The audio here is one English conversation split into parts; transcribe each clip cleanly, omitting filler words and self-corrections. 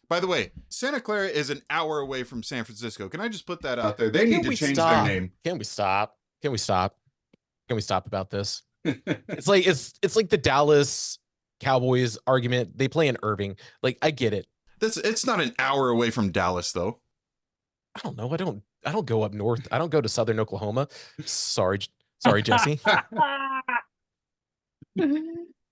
By the way, Santa Clara is an hour away from San Francisco. Can I just put that out there? They need to change their name. Can we stop? Can we stop about this? It's like the Dallas Cowboys argument. They play in Irving. Like, I get it. It's not an hour away from Dallas, though. I don't know. I don't go up north. I don't go to southern Oklahoma. Sorry, Jesse.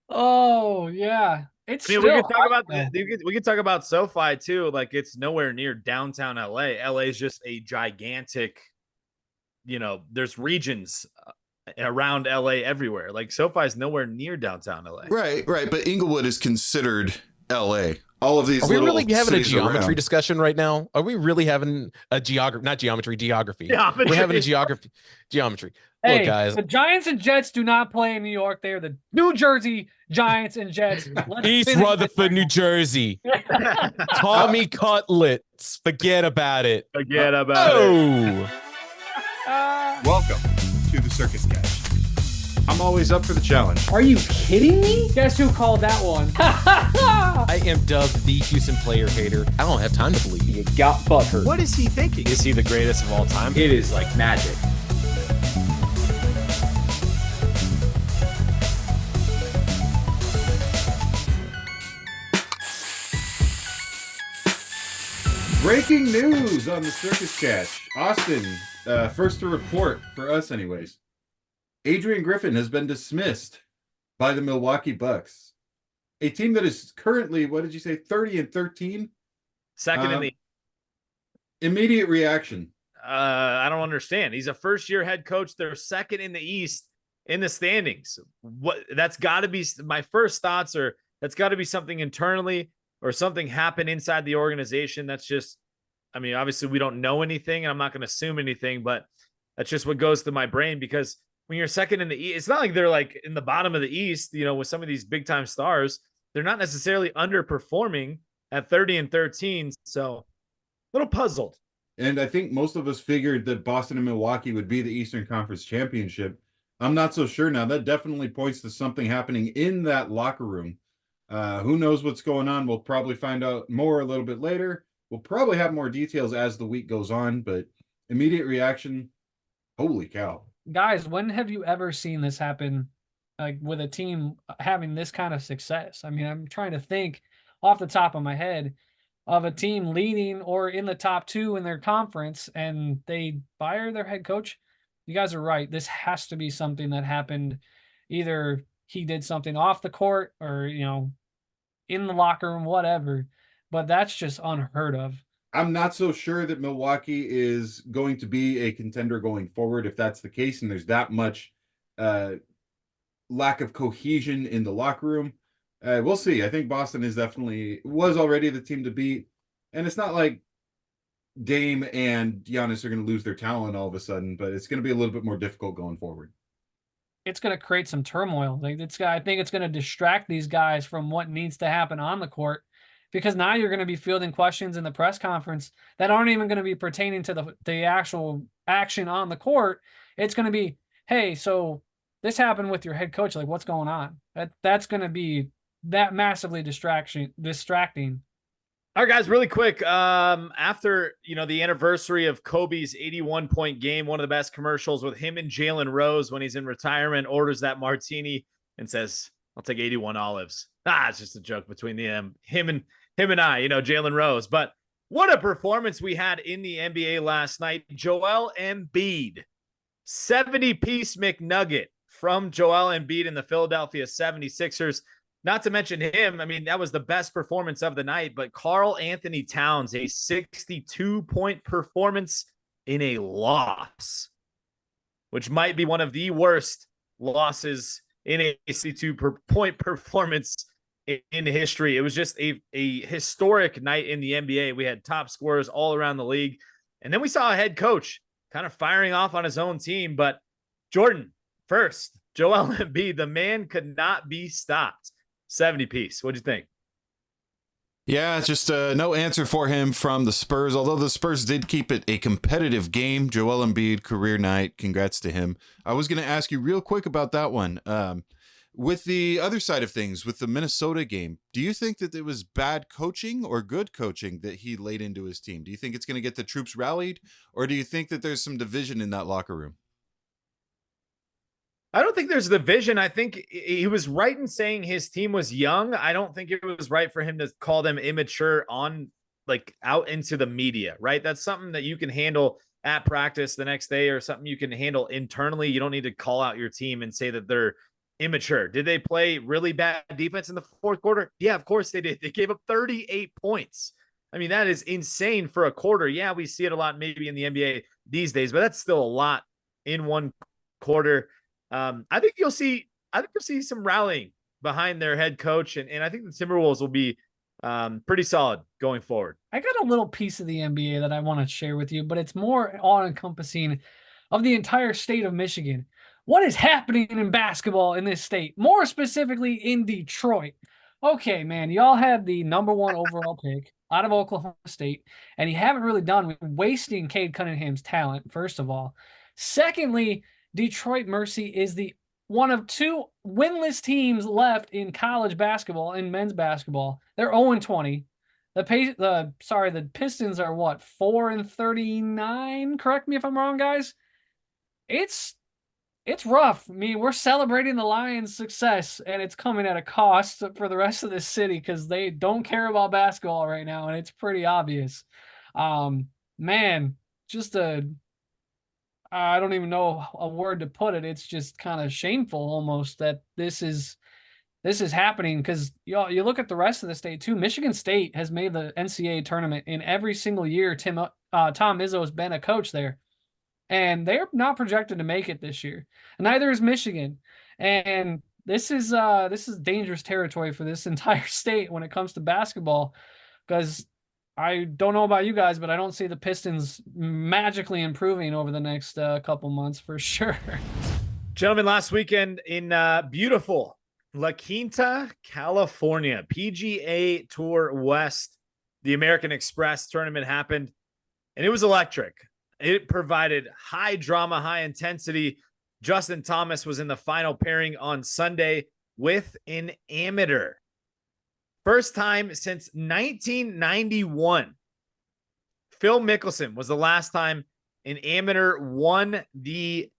Oh yeah. We can talk about we can talk about SoFi too. Like, it's nowhere near downtown LA. LA is just a gigantic, there's regions around LA everywhere. Like, SoFi is nowhere near downtown LA. Right. But Inglewood is considered LA. All of these. Are we really having a geometry discussion right now? Are we really having a geography? Geography. We're having a geometry. Hey, look, guys. The Giants and Jets do not play in New York. They're the New Jersey Giants and Jets. East Rutherford, New Jersey. Tommy Cutlets. Forget about it. Welcome to the Circus Catch. I'm always up for the challenge. Are you kidding me? Guess who called that one? I am dubbed the Houston player hater. I don't have time to believe. You got butthurt. What is he thinking? Is he the greatest of all time? It is like magic. Breaking news on the Circus Catch. Austin, first to report for us anyways. Adrian Griffin has been dismissed by the Milwaukee Bucks, a team that is currently, 30-13? Second in the immediate reaction. I don't understand. He's a first-year head coach. They're second in the East in the standings. That's got to be my first thoughts. Or that's got to be something internally, or something happened inside the organization. That's just, obviously we don't know anything, and I'm not going to assume anything, but that's just what goes through my brain, because when you're second in the East, it's not like they're like in the bottom of the East, with some of these big time stars. They're not necessarily underperforming at 30-13. So a little puzzled. And I think most of us figured that Boston and Milwaukee would be the Eastern Conference Championship. I'm not so sure now. That definitely points to something happening in that locker room. Who knows what's going on? We'll probably find out more a little bit later. We'll probably have more details as the week goes on, but immediate reaction, holy cow. Guys, when have you ever seen this happen, like with a team having this kind of success? I'm trying to think off the top of my head of a team leading or in the top two in their conference, and they fire their head coach. You guys are right. This has to be something that happened. Either he did something off the court or, in the locker room, whatever. But that's just unheard of. I'm not so sure that Milwaukee is going to be a contender going forward if that's the case, and there's that much lack of cohesion in the locker room. We'll see. I think Boston was already the team to beat, and it's not like Dame and Giannis are going to lose their talent all of a sudden, but it's going to be a little bit more difficult going forward. It's going to create some turmoil. I think it's going to distract these guys from what needs to happen on the court. Because now you're going to be fielding questions in the press conference that aren't even going to be pertaining to the actual action on the court. It's going to be, hey, so this happened with your head coach. Like, what's going on? That's going to be that massively distracting. All right, guys, really quick. After, the anniversary of Kobe's 81-point game, one of the best commercials with him and Jalen Rose when he's in retirement, orders that martini and says, I'll take 81 olives. It's just a joke between him and I, Jalen Rose. But what a performance we had in the NBA last night. Joel Embiid, 70-piece McNugget from Joel Embiid in the Philadelphia 76ers. Not to mention him. That was the best performance of the night. But Karl Anthony Towns, a 62-point performance in a loss, which might be one of the worst losses in a 62-point performance in history. It was just a historic night in the NBA. We had top scorers all around the league. And then we saw a head coach kind of firing off on his own team. But Jordan, first, Joel Embiid, the man could not be stopped. 70-piece. What'd you think? Yeah, just no answer for him from the Spurs, although the Spurs did keep it a competitive game. Joel Embiid, career night. Congrats to him. I was going to ask you real quick about that one. With the other side of things, with the Minnesota game, do you think that it was bad coaching or good coaching that he laid into his team? Do you think it's going to get the troops rallied, or do you think that there's some division in that locker room? I don't think there's division. I think he was right in saying his team was young. I don't think it was right for him to call them immature on like out into the media, right? That's something that you can handle at practice the next day or something you can handle internally. You don't need to call out your team and say that they're immature. Did they play really bad defense in the fourth quarter? Yeah, of course they did. They gave up 38 points. I mean, that is insane for a quarter. Yeah, we see it a lot maybe in the NBA these days, but that's still a lot in one quarter. I think you'll see some rallying behind their head coach, and I think the Timberwolves will be pretty solid going forward. I got a little piece of the NBA that I want to share with you, but it's more all-encompassing of the entire state of Michigan. What is happening in basketball in this state, more specifically in Detroit? Okay, man, y'all had the number 1 overall pick out of Oklahoma State, and you haven't really done with wasting Cade Cunningham's talent, first of all. Secondly, Detroit Mercy is the one of 2 winless teams left in college basketball, in men's basketball. They're 0-20. The Pistons are what, 4-39? Correct me if I'm wrong, guys. It's rough. I mean, we're celebrating the Lions' success, and it's coming at a cost for the rest of the city because they don't care about basketball right now, and it's pretty obvious. Man, just I don't even know a word to put it. It's just kind of shameful almost that this is happening because you look at the rest of the state too. Michigan State has made the NCAA tournament in every single year. Tom Izzo has been a coach there, and they're not projected to make it this year. And neither is Michigan. And this is dangerous territory for this entire state when it comes to basketball, because I don't know about you guys, but I don't see the Pistons magically improving over the next couple months for sure. Gentlemen, last weekend in beautiful La Quinta, California, PGA Tour West, the American Express tournament happened, and it was electric. It provided high drama, high intensity. Justin Thomas was in the final pairing on Sunday with an amateur. First time since 1991. Phil Mickelson was the last time an amateur won a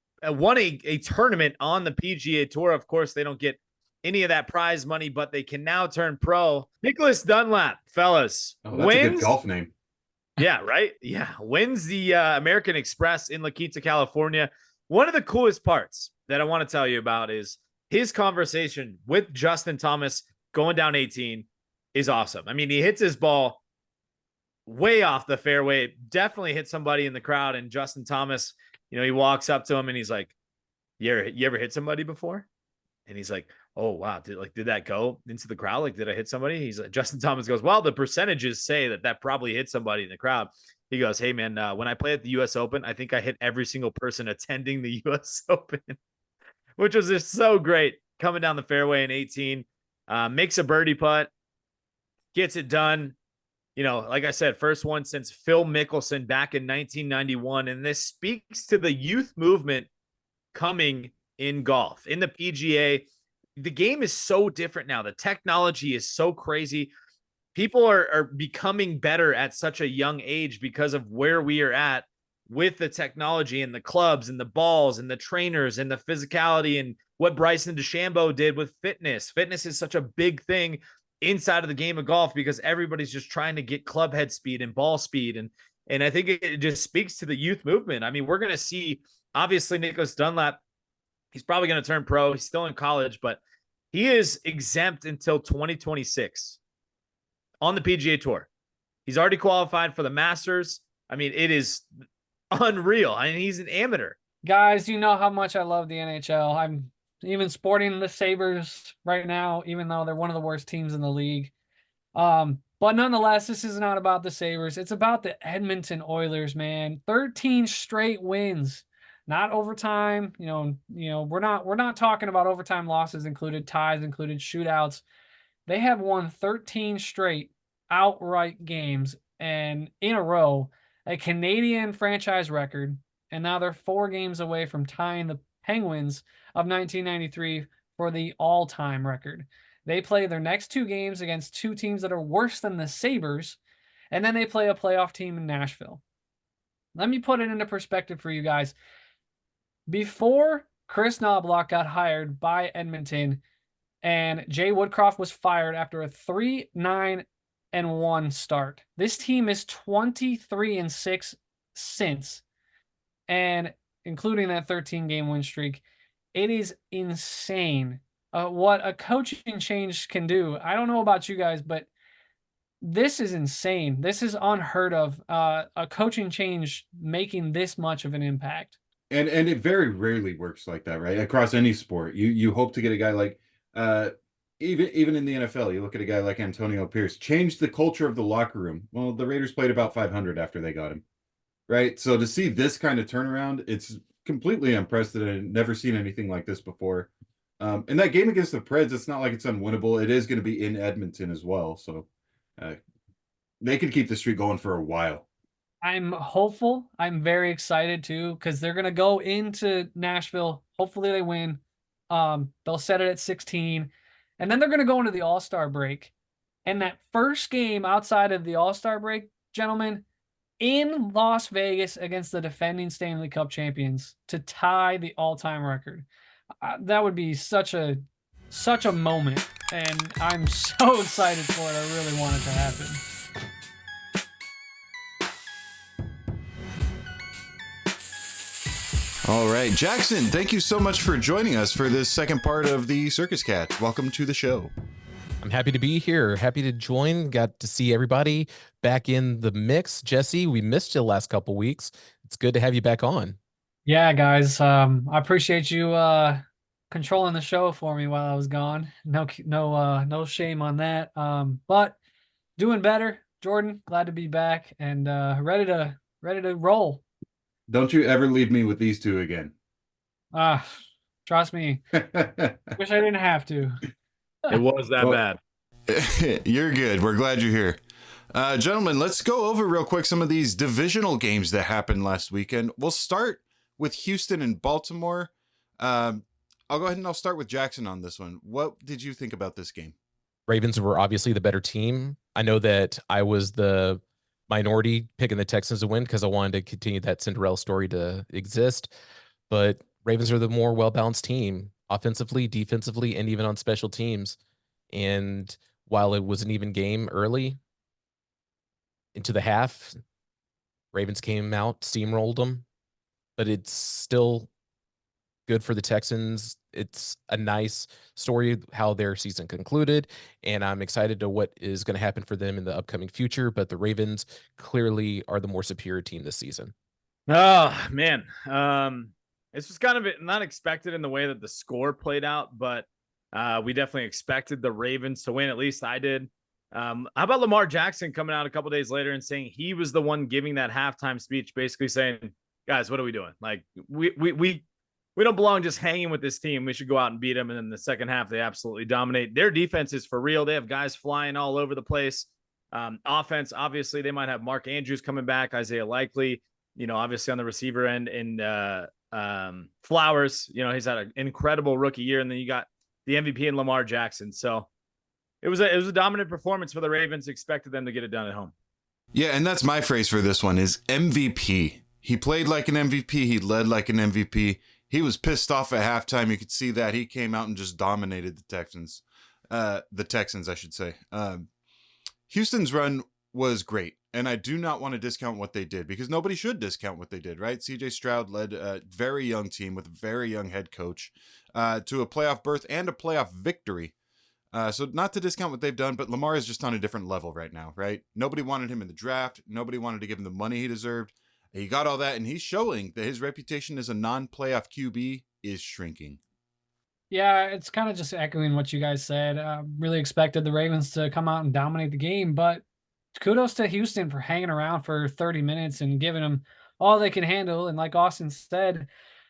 tournament on the PGA Tour. Of course, they don't get any of that prize money, but they can now turn pro. Nicholas Dunlap, fellas, that's a good golf name. Yeah, right? Yeah, wins the American Express in La Quinta, California. One of the coolest parts that I want to tell you about is his conversation with Justin Thomas going down 18 is awesome. I mean, he hits his ball way off the fairway, definitely hit somebody in the crowd, and Justin Thomas, he walks up to him and he's like, you ever hit somebody before? And he's like, oh, wow. Did that go into the crowd? Like, did I hit somebody? He's like, Justin Thomas goes, well, the percentages say that probably hit somebody in the crowd. He goes, hey, man, when I play at the U.S. Open, I think I hit every single person attending the U.S. Open, which was just so great. Coming down the fairway in 18, makes a birdie putt, gets it done. Like I said, first one since Phil Mickelson back in 1991. And this speaks to the youth movement coming in golf. In the PGA, the game is so different now. The technology is so crazy. People are becoming better at such a young age because of where we are at with the technology and the clubs and the balls and the trainers and the physicality and what Bryson DeChambeau did with fitness. Fitness is such a big thing inside of the game of golf because everybody's just trying to get club head speed and ball speed. And I think it just speaks to the youth movement. I mean, we're going to see, obviously, Nicholas Dunlap, he's probably going to turn pro. He's still in college, but he is exempt until 2026 on the PGA Tour. He's already qualified for the Masters. I mean, it is unreal. I mean, he's an amateur. Guys, you know how much I love the NHL. I'm even sporting the Sabres right now, even though they're one of the worst teams in the league. But nonetheless, this is not about the Sabres. It's about the Edmonton Oilers, man. 13 straight wins, not overtime. We're not talking about overtime losses included, ties included, shootouts. They have won 13 straight outright games and in a row, a Canadian franchise record. And now they're 4 games away from tying the Penguins of 1993 for the all-time record. They play their next 2 games against 2 teams that are worse than the Sabres, and then they play a playoff team in Nashville. Let me put it into perspective for you guys. Before Chris Knobloch got hired by Edmonton and Jay Woodcroft was fired after a 3-9-1 start, this team is 23-6 since, and including that 13-game win streak. It is insane what a coaching change can do. I don't know about you guys, but this is insane. This is unheard of. A coaching change making this much of an impact. And it very rarely works like that, right? Across any sport, you hope to get a guy like even in the NFL, you look at a guy like Antonio Pierce, changed the culture of the locker room. Well, the Raiders played about 500 after they got him, right? So to see this kind of turnaround, it's completely unprecedented. Never seen anything like this before. And that game against the Preds, it's not like it's unwinnable. It is going to be in Edmonton as well, so they could keep the streak going for a while. I'm hopeful. I'm very excited too, because they're going to go into Nashville. Hopefully they win. They'll set it at 16, and then they're going to go into the All-Star break. And that first game outside of the All-Star break, gentlemen, in Las Vegas against the defending Stanley Cup champions to tie the all-time record. That would be such a moment, and I'm so excited for it. I really want it to happen. All right, Jackson, thank you so much for joining us for this second part of the Circus Cat. Welcome to the show. I'm happy to be here. Happy to join. Got to see everybody back in the mix. Jesse, we missed you the last couple weeks. It's good to have you back on. Yeah, guys. I appreciate you controlling the show for me while I was gone. No shame on that. But doing better, Jordan. Glad to be back and ready to roll. Don't you ever leave me with these two again. Trust me. Wish I didn't have to. It was that bad. You're good. We're glad you're here. Gentlemen, let's go over real quick some of these divisional games that happened last weekend. We'll start with Houston and Baltimore. I'll go ahead and I'll start with Jackson on this one. What did you think about this game? Ravens were obviously the better team. I know that I was the minority picking the Texans to win because I wanted to continue that Cinderella story to exist. But Ravens are the more well-balanced team, offensively, defensively, and even on special teams. And while it was an even game early into the half, Ravens came out, steamrolled them. But it's still good for the Texans. It's a nice story how their season concluded, and I'm excited to what is going to happen for them in the upcoming future. But the Ravens clearly are the more superior team this season. Oh man, this was kind of not expected in the way that the score played out, but we definitely expected the Ravens to win. At least I did. How about Lamar Jackson coming out a couple days later and saying he was the one giving that halftime speech, basically saying, "Guys, what are we doing? Like we don't belong just hanging with this team. We should go out and beat them." And then the second half, they absolutely dominate. Their defense is for real. They have guys flying all over the place. Offense, obviously, they might have Mark Andrews coming back, Isaiah Likely, obviously on the receiver end, and Flowers, he's had an incredible rookie year. And then you got the MVP in Lamar Jackson. So it was a dominant performance for the Ravens. Expected them to get it done at home. Yeah, and that's my phrase for this one is MVP. He played like an MVP. He led like an MVP. He was pissed off at halftime. You could see that. He came out and just dominated the Texans. The Texans, I should say. Houston's run was great, and I do not want to discount what they did because nobody should discount what they did, right? CJ Stroud led a very young team with a very young head coach to a playoff berth and a playoff victory. So not to discount what they've done, but Lamar is just on a different level right now, right? Nobody wanted him in the draft. Nobody wanted to give him the money he deserved. He got all that, and he's showing that his reputation as a non-playoff QB is shrinking. Yeah, it's kind of just echoing what you guys said. Really expected the Ravens to come out and dominate the game, but kudos to Houston for hanging around for 30 minutes and giving them all they can handle. And like Austin said,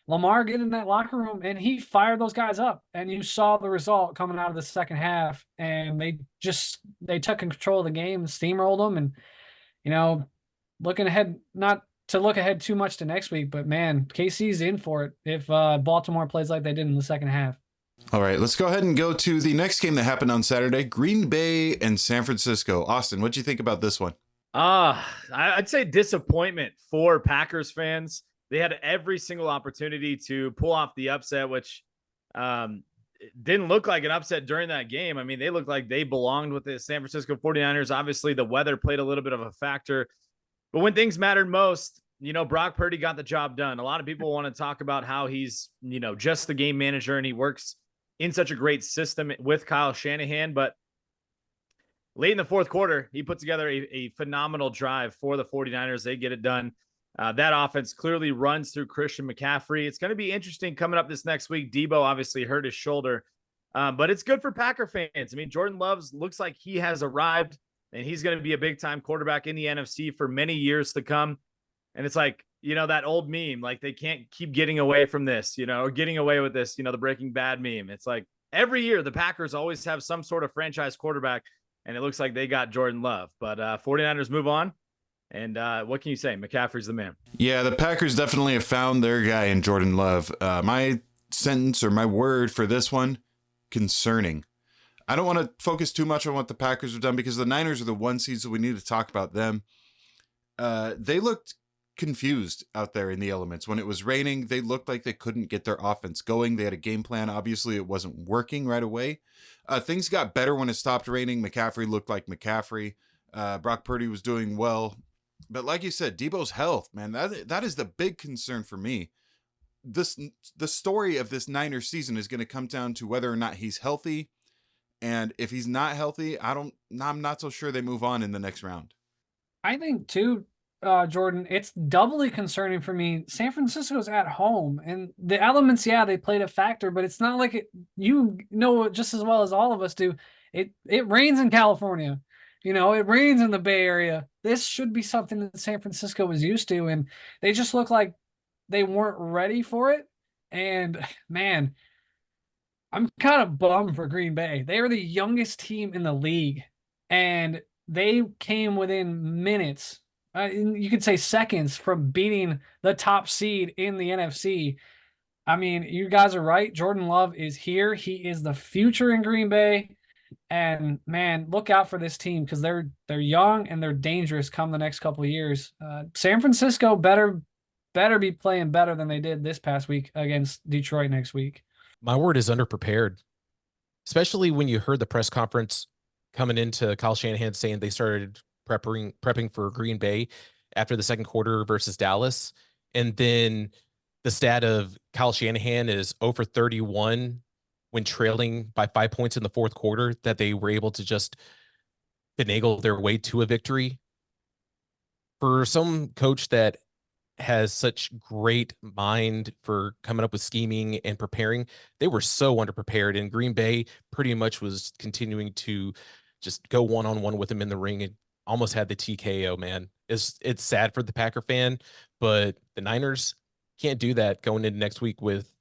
Lamar get in that locker room and he fired those guys up. And you saw the result coming out of the second half, and they took control of the game, steamrolled them, and looking ahead, not to look ahead too much to next week, but man, KC's in for it if Baltimore plays like they did in the second half. All right, let's go ahead and go to the next game that happened on Saturday. Green Bay and San Francisco. Austin, what'd you think about this one? I'd say disappointment for Packers fans. They had every single opportunity to pull off the upset, which didn't look like an upset during that game. I mean, they looked like they belonged with the San Francisco 49ers. Obviously, the weather played a little bit of a factor. But when things mattered most, Brock Purdy got the job done. A lot of people want to talk about how he's, just the game manager and he works in such a great system with Kyle Shanahan. But late in the fourth quarter, he put together a phenomenal drive for the 49ers. They get it done. That offense clearly runs through Christian McCaffrey. It's going to be interesting coming up this next week. Debo obviously hurt his shoulder, but it's good for Packer fans. I mean, Jordan Love looks like he has arrived, and he's going to be a big-time quarterback in the NFC for many years to come. And it's like, that old meme, like they can't keep getting away from this, or getting away with this, the Breaking Bad meme. It's like every year the Packers always have some sort of franchise quarterback, and it looks like they got Jordan Love. But 49ers move on. And what can you say? McCaffrey's the man. Yeah, the Packers definitely have found their guy in Jordan Love. My sentence or my word for this one, concerning. I don't want to focus too much on what the Packers have done because the Niners are the one seed, so we need to talk about them. They looked confused out there in the elements. When it was raining, they looked like they couldn't get their offense going. They had a game plan. Obviously, it wasn't working right away. Things got better when it stopped raining. McCaffrey looked like McCaffrey. Brock Purdy was doing well. But like you said, Debo's health, man, that is the big concern for me. The story of this Niners season is going to come down to whether or not he's healthy. And if he's not healthy, I'm not so sure they move on in the next round. I think too, Jordan, it's doubly concerning for me. San Francisco's at home, and the elements, yeah, they played a factor, but it's not like it. Just as well as all of us do. It rains in California. It rains in the Bay Area. This should be something that San Francisco was used to, and they just look like they weren't ready for it. And man, I'm kind of bummed for Green Bay. They are the youngest team in the league, and they came within minutes, you could say seconds, from beating the top seed in the NFC. I mean, you guys are right. Jordan Love is here. He is the future in Green Bay. And man, look out for this team because they're young and they're dangerous come the next couple of years. San Francisco better be playing better than they did this past week against Detroit next week. My word is underprepared, especially when you heard the press conference coming into Kyle Shanahan saying they started prepping for Green Bay after the second quarter versus Dallas. And then the stat of Kyle Shanahan is 0 for 31 when trailing by 5 points in the fourth quarter, that they were able to just finagle their way to a victory. For some coach that has such great mind for coming up with scheming and preparing, they were so underprepared, and Green Bay pretty much was continuing to just go one-on-one with him in the ring and almost had the TKO, man. It's sad for the Packer fan, but the Niners can't do that going into next week with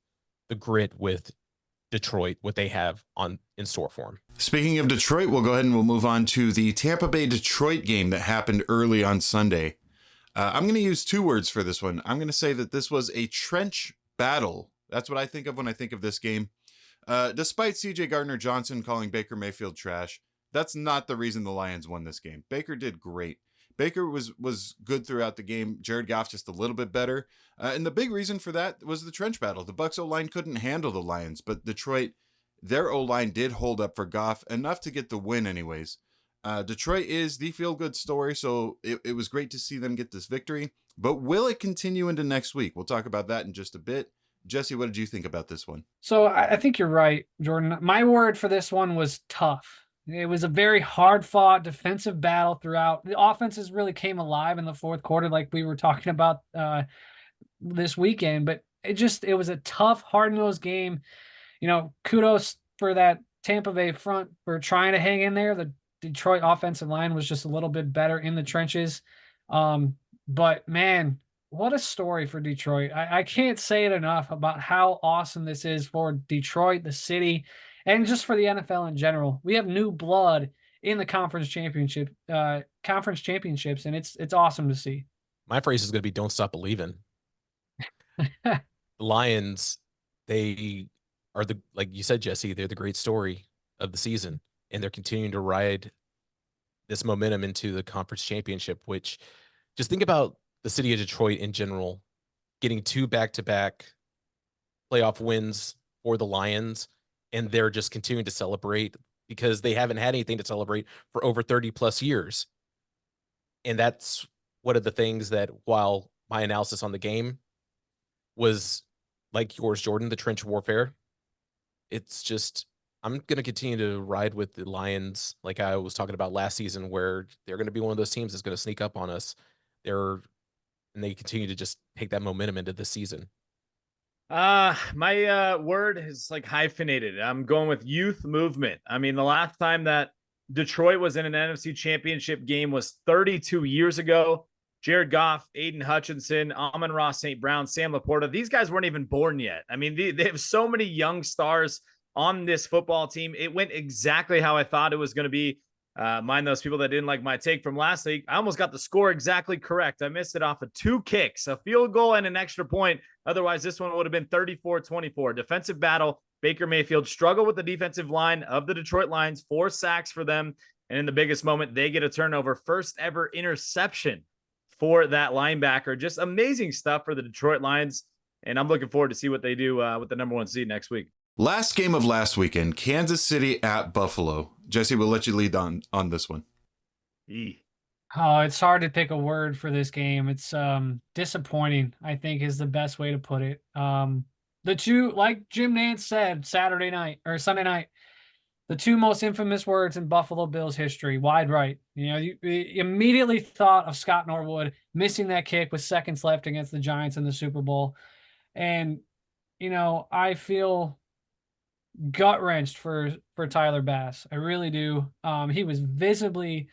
the grit with Detroit, what they have in store for them. Speaking of Detroit, we'll go ahead and we'll move on to the Tampa Bay Detroit game that happened early on Sunday. I'm going to use two words for this one. I'm going to say that this was a trench battle. That's what I think of when I think of this game. Despite CJ Gardner-Johnson calling Baker Mayfield trash, that's not the reason the Lions won this game. Baker did great. Baker was good throughout the game. Jared Goff just a little bit better. And the big reason for that was the trench battle. The Bucs O-line couldn't handle the Lions, but Detroit, their O-line did hold up for Goff enough to get the win anyways. Detroit is the feel-good story, so it was great to see them get this victory. But will it continue into next week? We'll talk about that in just a bit. Jesse, what did you think about this one? So I think you're right, Jordan. My word for this one was tough. It was a very hard-fought defensive battle throughout. The offenses really came alive in the fourth quarter, like we were talking about this weekend. But it was a tough, hard-nosed game. Kudos for that Tampa Bay front for trying to hang in there. The Detroit offensive line was just a little bit better in the trenches. But man, what a story for Detroit. I can't say it enough about how awesome this is for Detroit, the city, and just for the NFL in general. We have new blood in the conference championships, and it's awesome to see. My phrase is going to be "Don't stop believing." The Lions, they are like you said, Jesse, they're the great story of the season, and they're continuing to ride this momentum into the conference championship, which just think about the city of Detroit in general, getting 2 back-to-back playoff wins for the Lions, and they're just continuing to celebrate because they haven't had anything to celebrate for over 30 plus years. And that's one of the things that, while my analysis on the game was like yours, Jordan, the trench warfare, it's just, I'm going to continue to ride with the Lions like I was talking about last season, where they're going to be one of those teams that's going to sneak up on us. And they continue to just take that momentum into this season. My word is like hyphenated. I'm going with youth movement. I mean, the last time that Detroit was in an NFC championship game was 32 years ago. Jared Goff, Aiden Hutchinson, Amon-Ra St. Brown, Sam Laporta. These guys weren't even born yet. I mean, they have so many young stars on this football team. It went exactly how I thought it was going to be. Mind those people that didn't like my take from last week. I almost got the score exactly correct. I missed it off of 2 kicks, a field goal and an extra point. Otherwise, this one would have been 34-24. Defensive battle. Baker Mayfield struggled with the defensive line of the Detroit Lions. 4 sacks for them. And in the biggest moment, they get a turnover. First ever interception for that linebacker. Just amazing stuff for the Detroit Lions. And I'm looking forward to see what they do with the number 1 seed next week. Last game of last weekend, Kansas City at Buffalo. Jesse, we'll let you lead on this one. Oh, it's hard to pick a word for this game. It's disappointing, I think, is the best way to put it. The two, like Jim Nantz said Saturday night or Sunday night, the 2 most infamous words in Buffalo Bills history: wide right. You know, you immediately thought of Scott Norwood missing that kick with seconds left against the Giants in the Super Bowl. And, you know, I feel gut-wrenched for Tyler Bass. I really do. He was visibly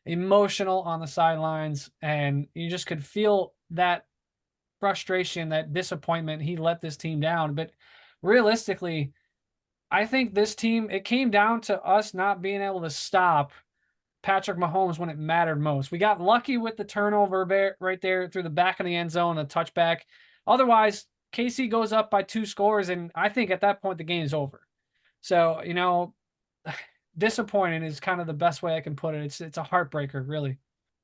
emotional on the sidelines, and you just could feel that frustration, that disappointment. He let this team down. But realistically, I think this team, it came down to us not being able to stop Patrick Mahomes when it mattered most. We got lucky with the turnover right there through the back of the end zone, a touchback. Otherwise, KC goes up by 2 scores, and I think at that point the game is over. So, you know, disappointing is kind of the best way I can put it. It's a heartbreaker, really.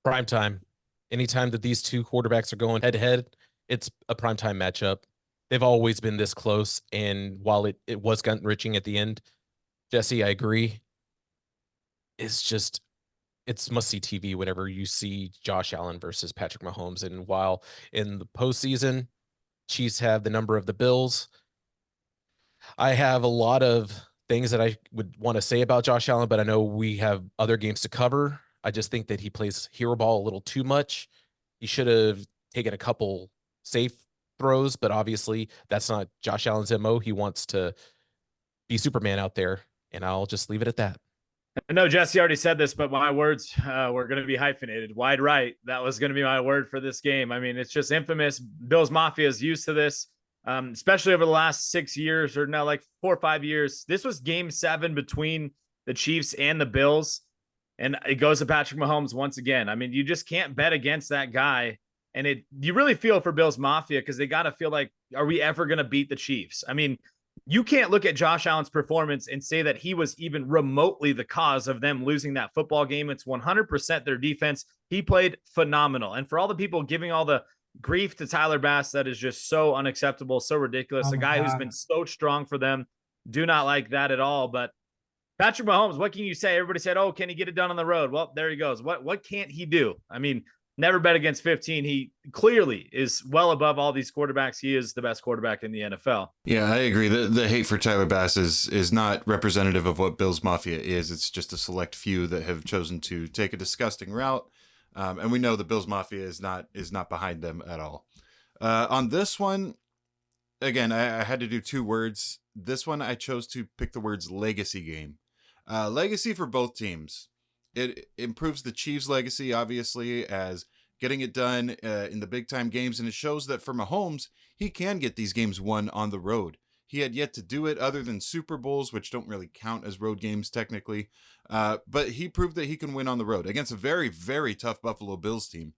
Prime time. Anytime that these 2 quarterbacks are going head to head, it's a primetime matchup. They've always been this close, and while it was gut-wrenching at the end, Jesse, I agree. It's must-see TV whenever you see Josh Allen versus Patrick Mahomes. And while in the postseason, Chiefs have the number of the Bills, I have a lot of things that I would want to say about Josh Allen, but I know we have other games to cover. I just think that he plays hero ball a little too much. He should have taken a couple safe throws, but obviously that's not Josh Allen's MO. He wants to be Superman out there, and I'll just leave it at that. I know Jesse already said this, but my words were going to be hyphenated. Wide right. That was going to be my word for this game. I mean, it's just infamous. Bills Mafia is used to this, especially over the last 6 years, or now like 4 or 5 years. This was game 7 between the Chiefs and the Bills, and it goes to Patrick Mahomes once again. I mean, you just can't bet against that guy. And you really feel for Bills Mafia, because they got to feel like, are we ever going to beat the Chiefs? I mean, you can't look at Josh Allen's performance and say that he was even remotely the cause of them losing that football game. It's 100% their defense. He played phenomenal. And for all the people giving all the grief to Tyler Bass, that is just so unacceptable, so ridiculous. A guy who's been so strong for them. Do not like that at all. But Patrick Mahomes, what can you say? Everybody said, oh, can he get it done on the road? Well, there he goes. What can't he do? I mean, never bet against 15. He clearly is well above all these quarterbacks. He is the best quarterback in the NFL. Yeah, I agree. The hate for Tyler Bass is not representative of what Bills Mafia is. It's just a select few that have chosen to take a disgusting route. And we know the Bills Mafia is not behind them at all. On this one, again, I had to do 2 words. This one, I chose to pick the words legacy game. Legacy for both teams. It improves the Chiefs' legacy, obviously, as getting it done in the big-time games, and it shows that for Mahomes, he can get these games won on the road. He had yet to do it other than Super Bowls, which don't really count as road games technically, but he proved that he can win on the road against a very, very tough Buffalo Bills team.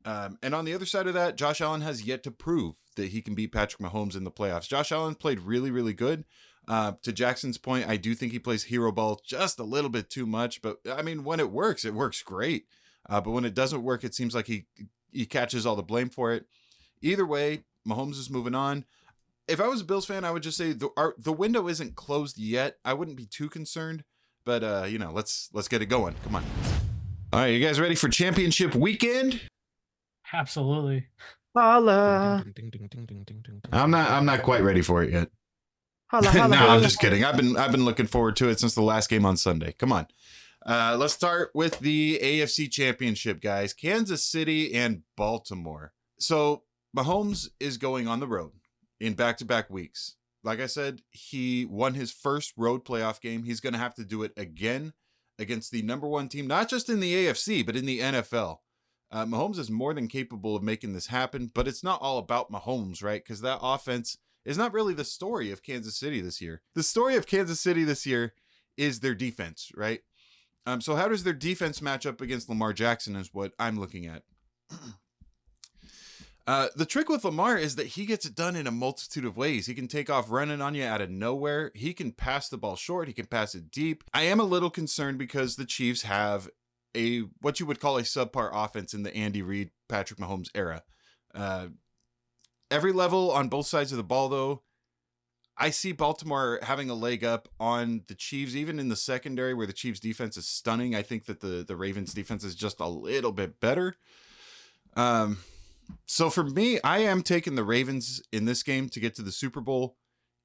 And on the other side of that, Josh Allen has yet to prove that he can beat Patrick Mahomes in the playoffs. Josh Allen played really, really good. To Jackson's point, I do think he plays hero ball just a little bit too much, but I mean, when it works great. But when it doesn't work, it seems like he catches all the blame for it. Either way, Mahomes is moving on. If I was a Bills fan, I would just say the window isn't closed yet. I wouldn't be too concerned, but let's get it going. Come on. All right, you guys ready for championship weekend? Absolutely. Holla. I'm not quite ready for it yet. Holla, No, holla, I'm holla. just kidding. I've been looking forward to it since the last game on Sunday. Come on. Let's start with the AFC Championship, guys. Kansas City and Baltimore. So Mahomes is going on the road in back-to-back weeks. Like I said, he won his first road playoff game. He's going to have to do it again against the number one team, not just in the AFC, but in the NFL. Mahomes is more than capable of making this happen, but it's not all about Mahomes, right? Because that offense is not really the story of Kansas City this year. The story of Kansas City this year is their defense, right? So how does their defense match up against Lamar Jackson is what I'm looking at. The trick with Lamar is that he gets it done in a multitude of ways. He can take off running on you out of nowhere. He can pass the ball short. He can pass it deep. I am a little concerned because the Chiefs have what you would call a subpar offense in the Andy Reid, Patrick Mahomes era. Every level on both sides of the ball, though, I see Baltimore having a leg up on the Chiefs, even in the secondary where the Chiefs defense is stunning. I think that the Ravens defense is just a little bit better. So for me, I am taking the Ravens in this game to get to the Super Bowl.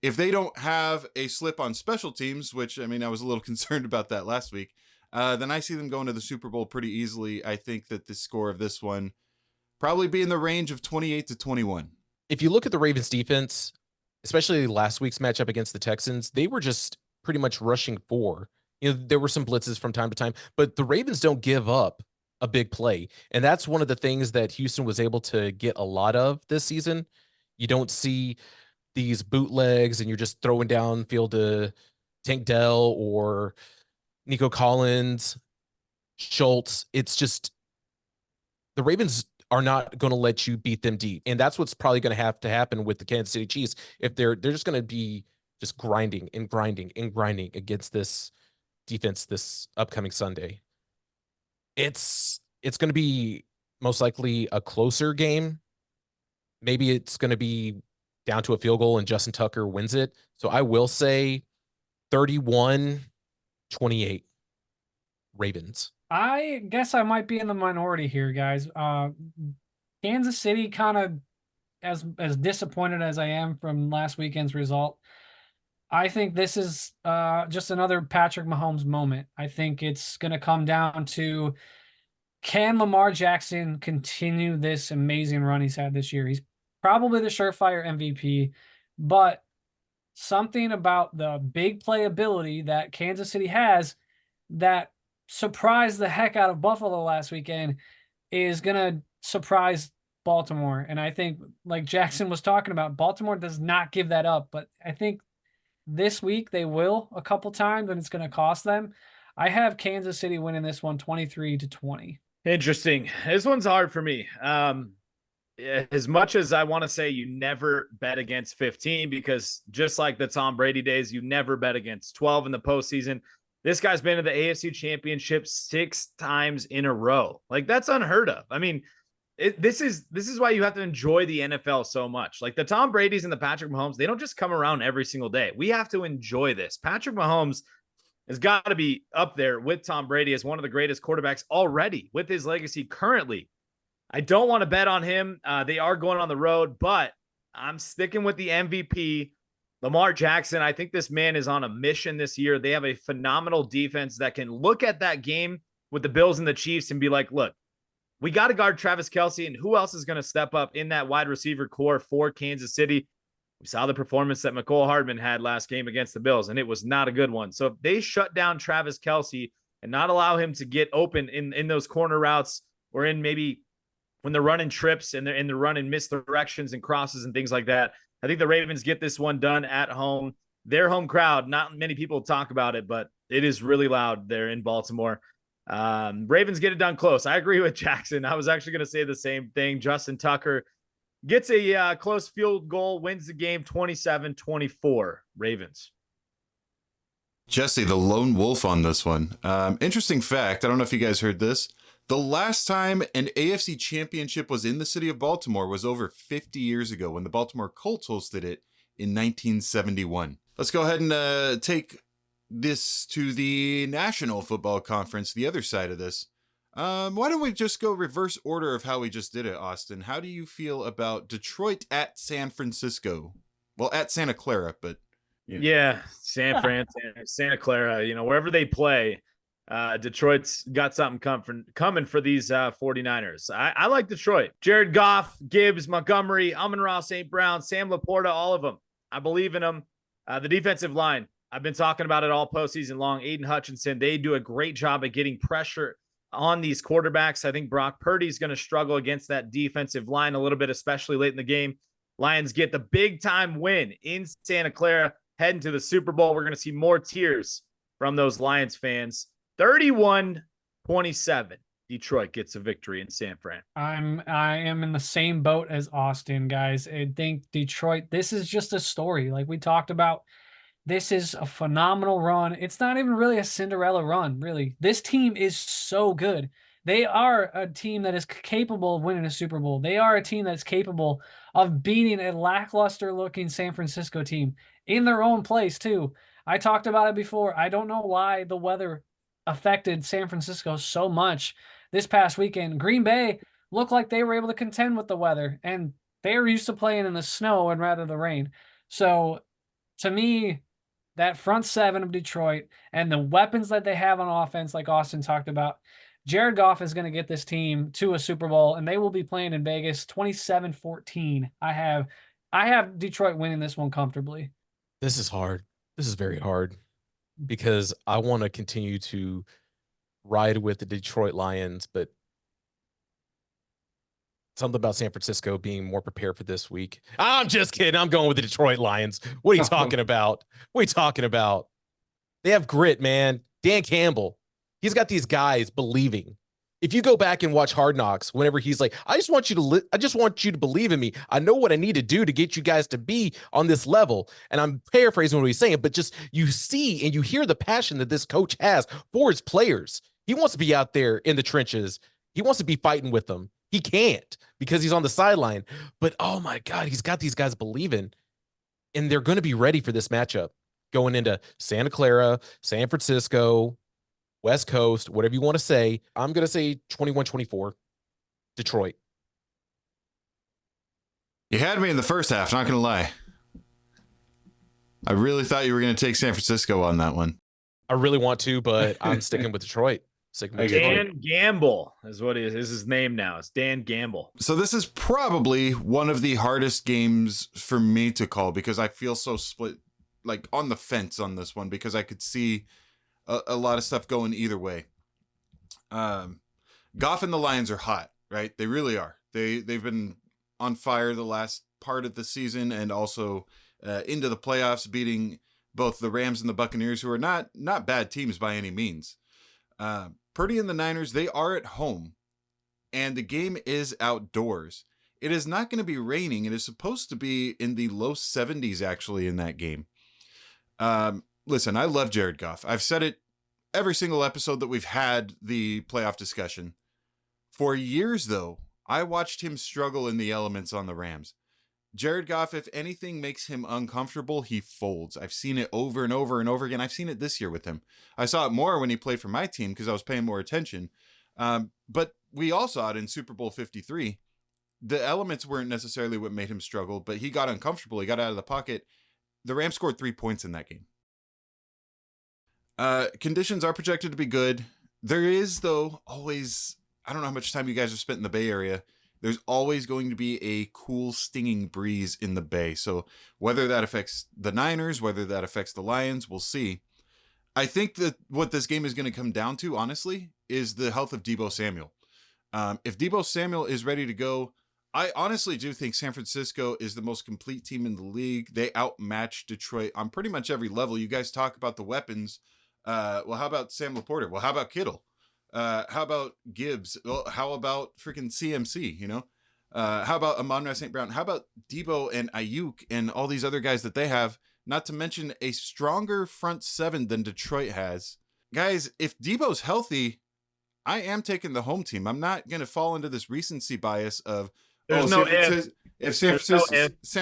If they don't have a slip on special teams, which, I mean, I was a little concerned about that last week, then I see them going to the Super Bowl pretty easily. I think that the score of this one probably be in the range of 28-21. If you look at the Ravens defense, especially last week's matchup against the Texans, they were just pretty much rushing for. There were some blitzes from time to time, but the Ravens don't give up a big play. And that's one of the things that Houston was able to get a lot of this season. You don't see these bootlegs and you're just throwing downfield to Tank Dell or Nico Collins, Schultz. It's just the Ravens are not going to let you beat them deep. And that's what's probably going to have to happen with the Kansas City Chiefs. If they're just going to be just grinding against this defense this upcoming Sunday. It's going to be most likely a closer game. Maybe it's going to be down to a field goal and Justin Tucker wins it. So I will say 31-28 Ravens. I guess I might be in the minority here, guys. Kansas City, kind of as disappointed as I am from last weekend's result, I think this is just another Patrick Mahomes moment. I think it's going to come down to, can Lamar Jackson continue this amazing run he's had this year? He's probably the surefire MVP, but something about the big playability that Kansas City has that surprised the heck out of Buffalo last weekend is going to surprise Baltimore. And I think, like Jackson was talking about, Baltimore does not give that up, but I think this week they will a couple times and it's going to cost them. I have Kansas City winning this one 23-20. Interesting. This one's hard for me. As much as I want to say you never bet against 15, because just like the Tom Brady days, you never bet against 12 in the postseason. This guy's been to the AFC Championship 6 times in a row. Like, that's unheard of. I mean, this is why you have to enjoy the NFL so much. Like, the Tom Brady's and the Patrick Mahomes, they don't just come around every single day. We have to enjoy this. Patrick Mahomes has got to be up there with Tom Brady as one of the greatest quarterbacks already with his legacy currently. I don't want to bet on him. They are going on the road, but I'm sticking with the MVP, Lamar Jackson. I think this man is on a mission this year. They have a phenomenal defense that can look at that game with the Bills and the Chiefs and be like, look, we got to guard Travis Kelce, and who else is going to step up in that wide receiver core for Kansas City? We saw the performance that McCole Hardman had last game against the Bills, and it was not a good one. So if they shut down Travis Kelce and not allow him to get open in those corner routes, or in maybe when they're running trips and they're running misdirections and crosses and things like that, I think the Ravens get this one done at home. Their home crowd, not many people talk about it, but it is really loud there in Baltimore. Ravens get it done close. I agree with Jackson. I was actually going to say the same thing. Justin Tucker gets a close field goal, wins the game 27-24 Ravens. Jesse, the lone wolf on this one. Interesting fact. I don't know if you guys heard this. The last time an AFC championship was in the city of Baltimore was over 50 years ago when the Baltimore Colts hosted it in 1971. Let's go ahead and take this to the National Football Conference, the other side of this. Why don't we just go reverse order of how we just did it, Austin? How do you feel about Detroit at San Francisco? Well, at Santa Clara, but... Yeah, San Fran, Santa Clara, wherever they play, Detroit's got something coming for these 49ers. I like Detroit. Jared Goff, Gibbs, Montgomery, Amon-Ra, St. Brown, Sam Laporta, all of them. I believe in them. The defensive line, I've been talking about it all postseason long. Aiden Hutchinson, they do a great job at getting pressure on these quarterbacks. I think Brock Purdy's going to struggle against that defensive line a little bit, especially late in the game. Lions get the big-time win in Santa Clara, heading to the Super Bowl. We're going to see more tears from those Lions fans. 31-27. Detroit gets a victory in San Fran. I am in the same boat as Austin, guys. I think Detroit, this is just a story. Like we talked about, this is a phenomenal run. It's not even really a Cinderella run, really. This team is so good. They are a team that is capable of winning a Super Bowl. They are a team that's capable of beating a lackluster-looking San Francisco team in their own place, too. I talked about it before. I don't know why the weather affected San Francisco so much this past weekend. Green Bay looked like they were able to contend with the weather, and they're used to playing in the snow and rather the rain. So, to me, that front seven of Detroit and the weapons that they have on offense, like Austin talked about, Jared Goff is going to get this team to a Super Bowl, and they will be playing in Vegas 27-14. I have Detroit winning this one comfortably. This is hard. This is very hard because I want to continue to ride with the Detroit Lions, but something about San Francisco being more prepared for this week. I'm just kidding. I'm going with the Detroit Lions. What are you talking about? What are you talking about? They have grit, man. Dan Campbell, he's got these guys believing. If you go back and watch Hard Knocks, whenever he's like, I just want you to believe in me. I know what I need to do to get you guys to be on this level. And I'm paraphrasing what he's saying, but just you see and you hear the passion that this coach has for his players. He wants to be out there in the trenches. He wants to be fighting with them. He can't because he's on the sideline. But oh my God, he's got these guys believing, and they're going to be ready for this matchup going into Santa Clara, San Francisco, West Coast, whatever you want to say. I'm going to say 21-24, Detroit. You had me in the first half, not going to lie. I really thought you were going to take San Francisco on that one. I really want to, but I'm sticking with Detroit. Dan Gamble is what is his name now. It's Dan Gamble. So this is probably one of the hardest games for me to call because I feel so split, like on the fence on this one, because I could see a lot of stuff going either way. Goff and the Lions are hot, right? They really are. They've been on fire the last part of the season and also into the playoffs, beating both the Rams and the Buccaneers, who are not bad teams by any means. Purdy and the Niners, they are at home, and the game is outdoors. It is not going to be raining. It is supposed to be in the low 70s, actually, in that game. Listen, I love Jared Goff. I've said it every single episode that we've had the playoff discussion. For years, though, I watched him struggle in the elements on the Rams. Jared Goff, if anything makes him uncomfortable, he folds. I've seen it over and over and over again. I've seen it this year with him. I saw it more when he played for my team because I was paying more attention. But we all saw it in Super Bowl 53. The elements weren't necessarily what made him struggle, but he got uncomfortable. He got out of the pocket. The Rams scored 3 points in that game. Conditions are projected to be good. There is, though, always, I don't know how much time you guys have spent in the Bay Area. There's always going to be a cool, stinging breeze in the Bay. So whether that affects the Niners, whether that affects the Lions, we'll see. I think that what this game is going to come down to, honestly, is the health of Deebo Samuel. If Deebo Samuel is ready to go, I honestly do think San Francisco is the most complete team in the league. They outmatch Detroit on pretty much every level. You guys talk about the weapons. Well, how about Sam Laporta? Well, how about Kittle? How about Gibbs? Well, how about freaking CMC, you know? How about Amon-Ra St. Brown? How about Debo and Ayuk and all these other guys that they have? not to mention a stronger front seven than Detroit has. Guys, if Debo's healthy, I am taking the home team. I'm not going to fall into this recency bias of, There's no if San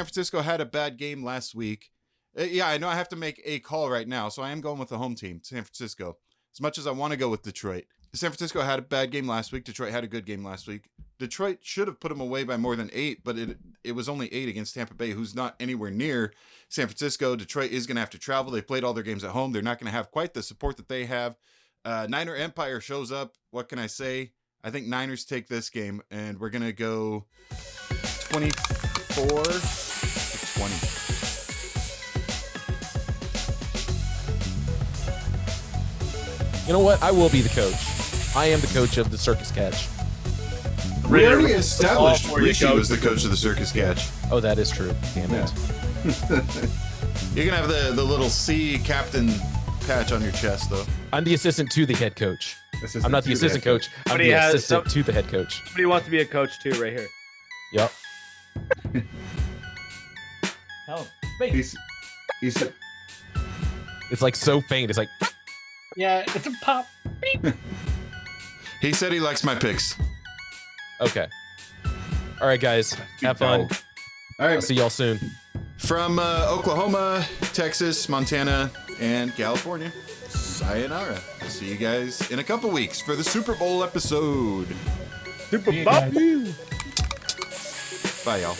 Francisco had a bad game last week. Yeah, I know I have to make a call right now, so I am going with the home team, San Francisco. As much as I want to go with Detroit. San Francisco had a bad game last week. Detroit had a good game last week. Detroit should have put them away by more than 8, but it was only 8 against Tampa Bay, who's not anywhere near San Francisco. Detroit is going to have to travel. They played all their games at home. They're not going to have quite the support that they have. Niner Empire shows up. What can I say? I think Niners take this game, and we're going to go 24-20. You know what? I will be the coach. I am the coach of the Circus Catch. We already established All for you, Rishi coach. was the coach of the Circus Catch. Oh, that is true. Damn it. You're going to have the little C captain patch on your chest, though. I'm the assistant to the head coach. I'm not the assistant coach. I'm Somebody the has- assistant to the head coach. Somebody wants to be a coach too, right here. Yep. Tell him. Wait. He's It's like so faint. It's like, Yeah, it's a pop. He said he likes my picks. okay. All right, guys. Have fun. All I'll right. see y'all soon. From Oklahoma, Texas, Montana, and California, sayonara. See you guys in a couple weeks for the Super Bowl episode. Super See you Bowl. guys. Bye, y'all.